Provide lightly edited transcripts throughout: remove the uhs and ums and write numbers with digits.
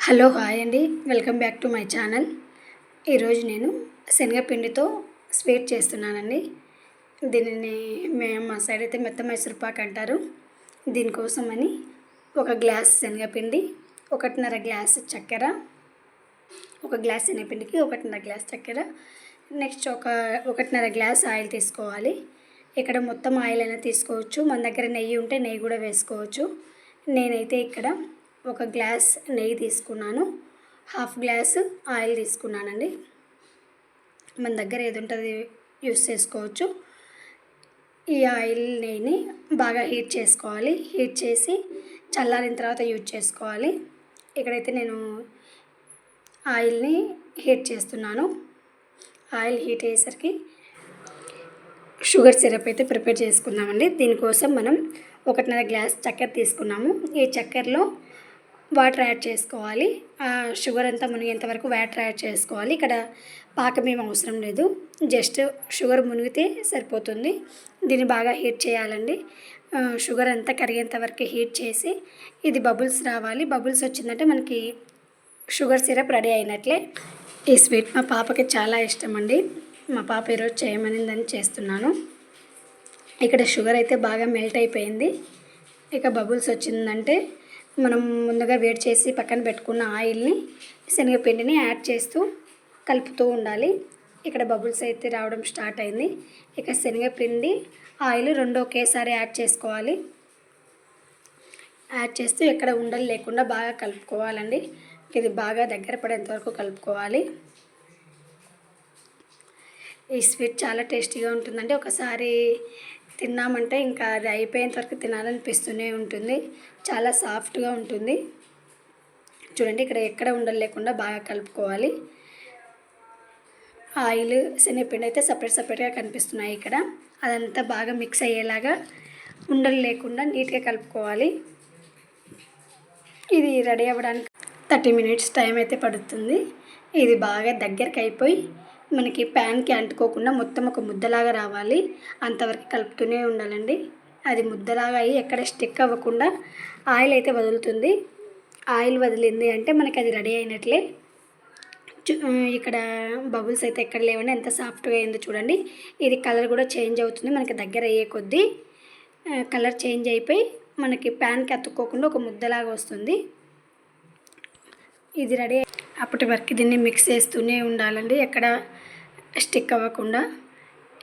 Hello hi అండి, welcome back to my channel. ఈరోజు నేను శనగపిండితో స్వీట్ చేస్తున్నానండి. దీనిని మా సైడ్ అయితే మెత్త మైసూర్పాక్ అంటారు. దీనికోసమని ఒక గ్లాస్ శనగపిండి, 1.5 గ్లాస్ చక్కెర, ఒక గ్లాస్ శనగపిండికి 1.5 గ్లాస్ చక్కెర, నెక్స్ట్ 1.5 గ్లాస్ ఆయిల్ తీసుకోవాలి. ఇక్కడ మొత్తం ఆయిల్ అయినా తీసుకోవచ్చు, మన దగ్గర నెయ్యి ఉంటే నెయ్యి కూడా వేసుకోవచ్చు. నేనైతే ఇక్కడ 1 గ్లాస్ నెయ్యి తీసుకున్నాను, 1/2 గ్లాస్ ఆయిల్ తీసుకున్నానండి. మన దగ్గర ఏది ఉంటుంది యూస్ చేసుకోవచ్చు. ఈ ఆయిల్ నెయ్యిని బాగా హీట్ చేసుకోవాలి. హీట్ చేసి చల్లారిన తర్వాత యూజ్ చేసుకోవాలి. ఇక్కడైతే నేను ఆయిల్ని హీట్ చేస్తున్నాను. ఆయిల్ హీట్ అయ్యేసరికి షుగర్ సిరప్ అయితే ప్రిపేర్ చేసుకుందామండి. దీనికోసం మనం 1.5 గ్లాస్ చక్కెర తీసుకున్నాము. ఈ చక్కెరలో వాటర్ యాడ్ చేసుకోవాలి. షుగర్ అంతా మునిగేంత వరకు వాటర్ యాడ్ చేసుకోవాలి. ఇక్కడ పాకం ఏం అవసరం లేదు, జస్ట్ షుగర్ మునిగితే సరిపోతుంది. దీన్ని బాగా హీట్ చేయాలండి. షుగర్ అంతా కరిగేంత వరకు హీట్ చేసి ఇది బబుల్స్ రావాలి. బబుల్స్ వచ్చిందంటే మనకి షుగర్ సిరప్ రెడీ అయినట్లే. ఈ స్వీట్ మా పాపకి చాలా ఇష్టం అండి. మా పాప ఈరోజు చేయమనిందని చేస్తున్నాను. ఇక్కడ షుగర్ అయితే బాగా మెల్ట్ అయిపోయింది. ఇక బబుల్స్ వచ్చిందంటే మనం ముందుగా వేడి చేసి పక్కన పెట్టుకున్న ఆయిల్ని, శనగపిండిని యాడ్ చేస్తూ కలుపుతూ ఉండాలి. ఇక్కడ బబుల్స్ అయితే రావడం స్టార్ట్ అయింది. ఇక శనగపిండి, ఆయిల్ రెండు ఒకేసారి యాడ్ చేసుకోవాలి. యాడ్ చేస్తూ ఎక్కడ ఉండలు లేకుండా బాగా కలుపుకోవాలండి. ఇది బాగా దగ్గర పడేంత వరకు కలుపుకోవాలి. ఈ స్వీట్ చాలా టేస్టీగా ఉంటుందండి. ఒకసారి తిన్నామంటే ఇంకా అది అయిపోయేంత వరకు తినాలనిపిస్తూనే ఉంటుంది. చాలా సాఫ్ట్గా ఉంటుంది. చూడండి, ఇక్కడ ఎక్కడ ఉండలు లేకుండా బాగా కలుపుకోవాలి. ఆయిల్, శనగపిండి అయితే సపరేట్గా కనిపిస్తున్నాయి. ఇక్కడ అదంతా బాగా మిక్స్ అయ్యేలాగా ఉండలు లేకుండా నీట్గా కలుపుకోవాలి. ఇది రెడీ అవ్వడానికి 30 మినిట్స్ టైం అయితే పడుతుంది. ఇది బాగా దగ్గరికి అయిపోయి మనకి ప్యాన్కి అంటుకోకుండా మొత్తం ఒక ముద్దలాగా రావాలి. అంతవరకు కలుపుతూనే ఉండాలండి. అది ముద్దలాగా అయ్యి ఎక్కడ స్టిక్ అవ్వకుండా ఆయిల్ అయితే వదులుతుంది. ఆయిల్ వదిలింది అంటే మనకి అది రెడీ అయినట్లే. ఇక్కడ బబుల్స్ అయితే ఎక్కడ లేవండి, ఎంత సాఫ్ట్గా అయిందో చూడండి. ఇది కలర్ కూడా చేంజ్ అవుతుంది. మనకి దగ్గర అయ్యే కొద్దీ కలర్ చేంజ్ అయిపోయి మనకి ప్యాన్కి అతుక్కోకుండా ఒక ముద్దలాగా వస్తుంది. ఇది రెడీ అప్పటి వరకు దీన్ని మిక్స్ చేస్తూనే ఉండాలండి, ఎక్కడ స్టిక్ అవ్వకుండా.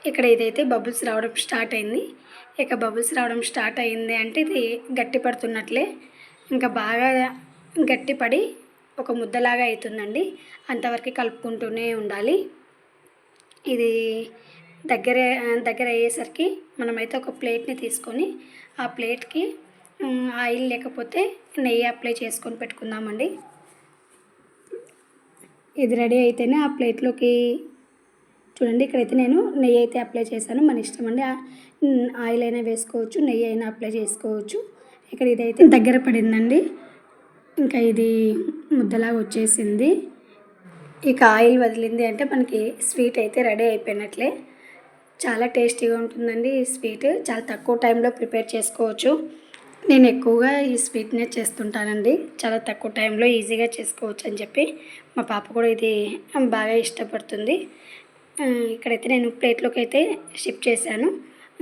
ఇక్కడ ఇదైతే బబుల్స్ రావడం స్టార్ట్ అయింది. ఇక బబుల్స్ రావడం స్టార్ట్ అయింది అంటే ఇది గట్టి పడుతున్నట్లే. ఇంకా బాగా గట్టిపడి ఒక ముద్దలాగా అవుతుందండి. అంతవరకు కలుపుకుంటూనే ఉండాలి. ఇది దగ్గర అయ్యేసరికి మనమైతే ఒక ప్లేట్ని తీసుకొని ఆ ప్లేట్కి ఆయిల్ లేకపోతే నెయ్యి అప్లై చేసుకొని పెట్టుకుందామండి. ఇది రెడీ అయితేనే ఆ ప్లేట్లోకి చూడండి. ఇక్కడైతే నేను నెయ్యి అయితే అప్లై చేశాను. మన ఇష్టం అండి, ఆయిల్ అయినా వేసుకోవచ్చు, నెయ్యి అయినా అప్లై చేసుకోవచ్చు. ఇక్కడ ఇదైతే దగ్గర పడిందండి. ఇంకా ఇది ముద్దలాగా వచ్చేసింది. ఇక ఆయిల్ వదిలింది అంటే మనకి స్వీట్ అయితే రెడీ అయిపోయినట్లే. చాలా టేస్టీగా ఉంటుందండి ఈ స్వీట్. చాలా తక్కువ టైంలో ప్రిపేర్ చేసుకోవచ్చు. నేను ఎక్కువగా ఈ స్వీట్నే చేస్తుంటానండి. చాలా తక్కువ టైంలో ఈజీగా చేసుకోవచ్చు అని చెప్పి మా పాప కూడా ఇది బాగా ఇష్టపడుతుంది. ఇక్కడైతే నేను ప్లేట్లోకి అయితే షిఫ్ట్ చేశాను.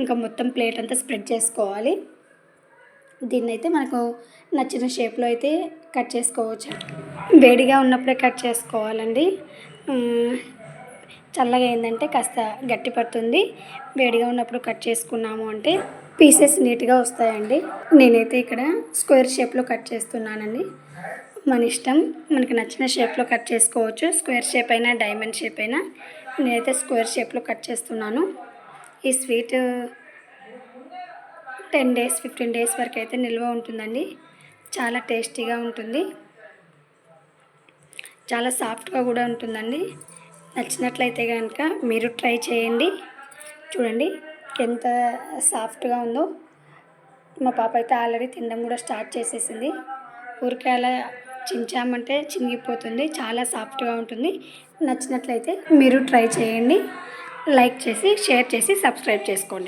ఇంకా మొత్తం ప్లేట్ అంతా స్ప్రెడ్ చేసుకోవాలి. దీన్ని అయితే మనకు నచ్చిన షేప్లో అయితే కట్ చేసుకోవచ్చు. వేడిగా ఉన్నప్పుడే కట్ చేసుకోవాలండి. చల్లగా ఏంటంటే కాస్త గట్టి పడుతుంది. వేడిగా ఉన్నప్పుడు కట్ చేసుకున్నాము అంటే పీసెస్ నీట్గా వస్తాయండి. నేనైతే ఇక్కడ స్క్వేర్ షేప్లో కట్ చేస్తున్నానండి. మన ఇష్టం, మనకి నచ్చిన షేప్లో కట్ చేసుకోవచ్చు. స్క్వేర్ షేప్ అయినా డైమండ్ షేప్ అయినా. నేనైతే స్క్వేర్ షేప్లో కట్ చేస్తున్నాను. ఈ స్వీట్ 10 డేస్ 15 డేస్ వరకు అయితే నిల్వ ఉంటుందండి. చాలా టేస్టీగా ఉంటుంది, చాలా సాఫ్ట్గా కూడా ఉంటుందండి. నచ్చినట్లయితే కనుక మీరు ట్రై చేయండి. చూడండి ఎంత సాఫ్ట్గా ఉందో. మా పాప అయితే ఆల్రెడీ తినడం కూడా స్టార్ట్ చేసేసింది. ఊరికే అలా చించామంటే చినిగిపోతుంది. చాలా సాఫ్ట్గా ఉంటుంది. నచ్చినట్లయితే మీరు ట్రై చేయండి. లైక్ చేసి, షేర్ చేసి, సబ్స్క్రైబ్ చేసుకోండి.